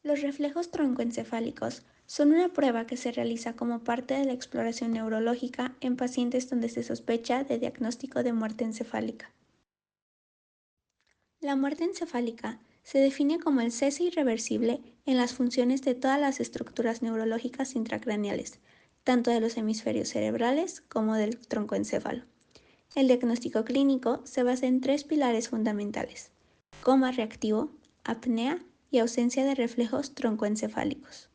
Los reflejos troncoencefálicos son una prueba que se realiza como parte de la exploración neurológica en pacientes donde se sospecha de diagnóstico de muerte encefálica. La muerte encefálica se define como el cese irreversible en las funciones de todas las estructuras neurológicas intracraneales, tanto de los hemisferios cerebrales como del troncoencéfalo. El diagnóstico clínico se basa en tres pilares fundamentales: coma reactivo, apnea y ausencia de reflejos troncoencefálicos.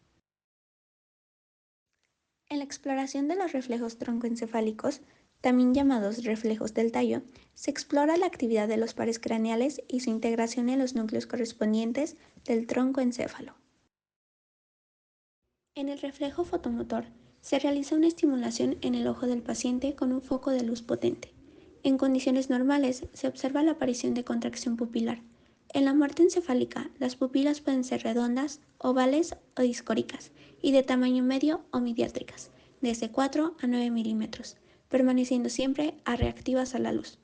En la exploración de los reflejos troncoencefálicos, también llamados reflejos del tallo, se explora la actividad de los pares craneales y su integración en los núcleos correspondientes del troncoencéfalo. En el reflejo fotomotor, se realiza una estimulación en el ojo del paciente con un foco de luz potente. En condiciones normales, se observa la aparición de contracción pupilar. En la muerte encefálica, las pupilas pueden ser redondas, ovales o discóricas, y de tamaño medio o mediátricas, desde 4 a 9 milímetros, permaneciendo siempre reactivas a la luz.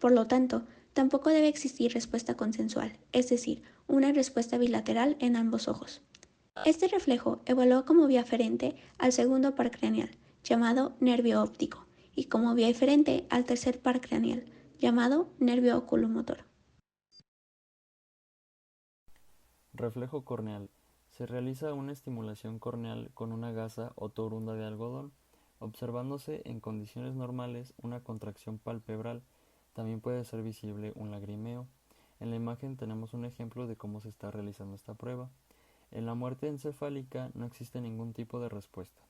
Por lo tanto, tampoco debe existir respuesta consensual, es decir, una respuesta bilateral en ambos ojos. Este reflejo evalúa como vía aferente al segundo par craneal, llamado nervio óptico, y como vía eferente al tercer par craneal, llamado nervio oculomotor. Reflejo corneal. Se realiza una estimulación corneal con una gasa o torunda de algodón, observándose en condiciones normales una contracción palpebral. También puede ser visible un lagrimeo. En la imagen tenemos un ejemplo de cómo se está realizando esta prueba. En la muerte encefálica no existe ningún tipo de respuesta.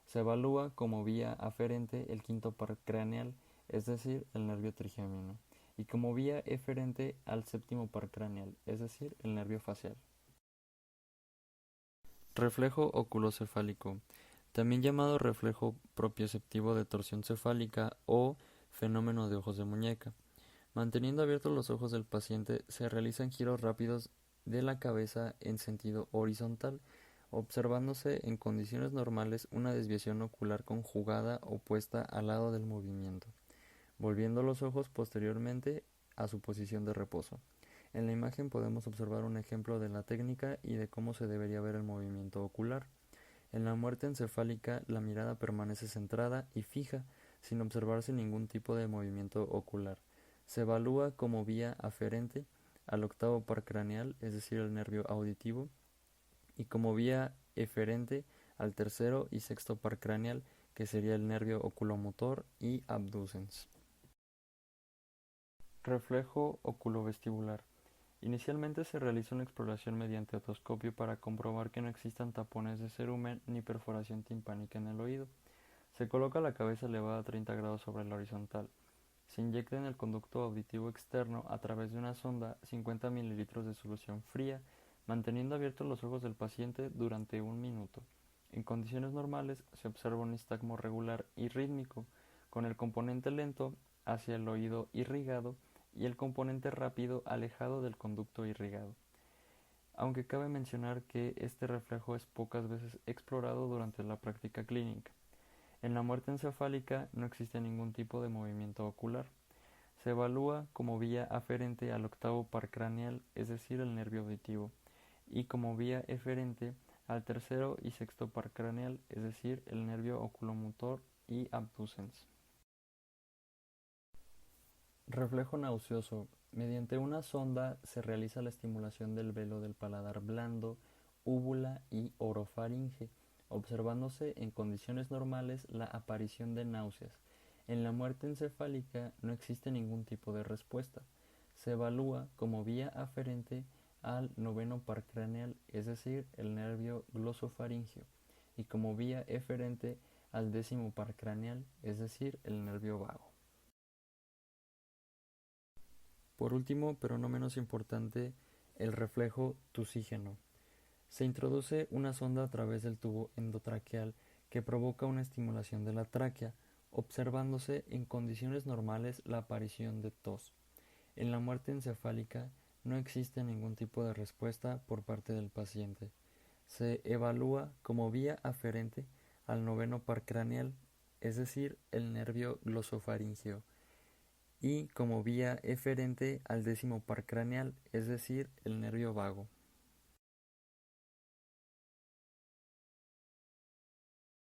Se evalúa como vía aferente el quinto par craneal, es decir, el nervio trigémino, y como vía eferente al séptimo par craneal, es decir, el nervio facial. Reflejo oculocefálico, también llamado reflejo propioceptivo de torsión cefálica o fenómeno de ojos de muñeca. Manteniendo abiertos los ojos del paciente, se realizan giros rápidos de la cabeza en sentido horizontal, observándose en condiciones normales una desviación ocular conjugada opuesta al lado del movimiento, volviendo los ojos posteriormente a su posición de reposo. En la imagen podemos observar un ejemplo de la técnica y de cómo se debería ver el movimiento ocular. En la muerte encefálica, la mirada permanece centrada y fija, sin observarse ningún tipo de movimiento ocular. Se evalúa como vía aferente al octavo par craneal, es decir, el nervio auditivo, y como vía eferente al tercero y sexto par craneal, que sería el nervio oculomotor y abducens. Reflejo oculovestibular. Inicialmente se realiza una exploración mediante otoscopio para comprobar que no existan tapones de cerumen ni perforación timpánica en el oído. Se coloca la cabeza elevada a 30 grados sobre la horizontal. Se inyecta en el conducto auditivo externo a través de una sonda 50 mililitros de solución fría, manteniendo abiertos los ojos del paciente durante un minuto. En condiciones normales se observa un nistagmo regular y rítmico, con el componente lento hacia el oído irrigado y el componente rápido alejado del conducto irrigado. Aunque cabe mencionar que este reflejo es pocas veces explorado durante la práctica clínica. En la muerte encefálica no existe ningún tipo de movimiento ocular. Se evalúa como vía aferente al octavo par craneal, es decir, el nervio auditivo, y como vía eferente al tercero y sexto par craneal, es decir, el nervio oculomotor y abducens. Reflejo nauseoso. Mediante una sonda se realiza la estimulación del velo del paladar blando, úvula y orofaringe, observándose en condiciones normales la aparición de náuseas. En la muerte encefálica no existe ningún tipo de respuesta. Se evalúa como vía aferente al noveno par craneal, es decir, el nervio glosofaringeo, y como vía eferente al décimo par craneal, es decir, el nervio vago. Por último, pero no menos importante, el reflejo tusígeno. Se introduce una sonda a través del tubo endotraqueal que provoca una estimulación de la tráquea, observándose en condiciones normales la aparición de tos. En la muerte encefálica no existe ningún tipo de respuesta por parte del paciente. Se evalúa como vía aferente al noveno par craneal, es decir, el nervio glosofaringeo, y como vía eferente al décimo par craneal, es decir, el nervio vago.